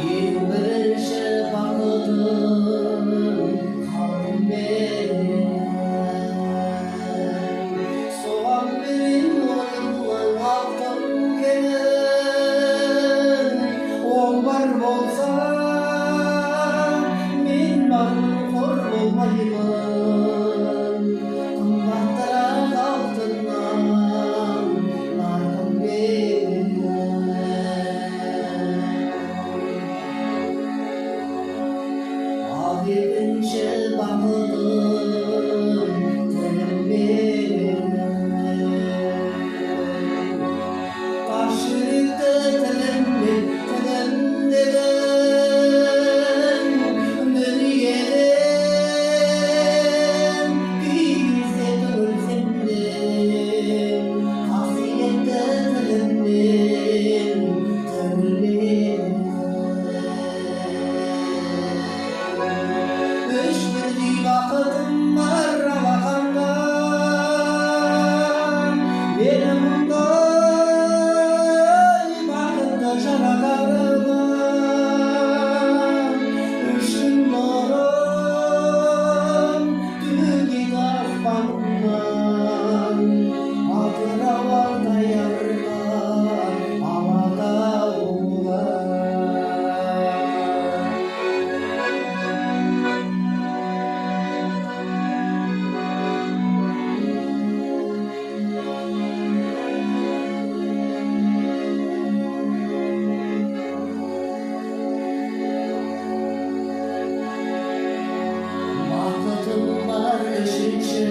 ең бірінші бақытым қалдым мен. Соған берен ойымның ақтым кенін, ол бар болса мен барын қор болмаймын. Қымбаттырақ алтыннан нарқым мен. Ақ екінші бақытым тілім менің, тас жүректі тіліммен тілімдедім. Дүниеден күйзде төгілсем де, қасиетті тіліммен төгілмедім. Үш бірдей бақытым бар алақанда, мені мұндай бақытты жаратарыма. Үшін нұрым төгеді аспаннан, атыраудай арман алатауға. Бақытым бар үшінші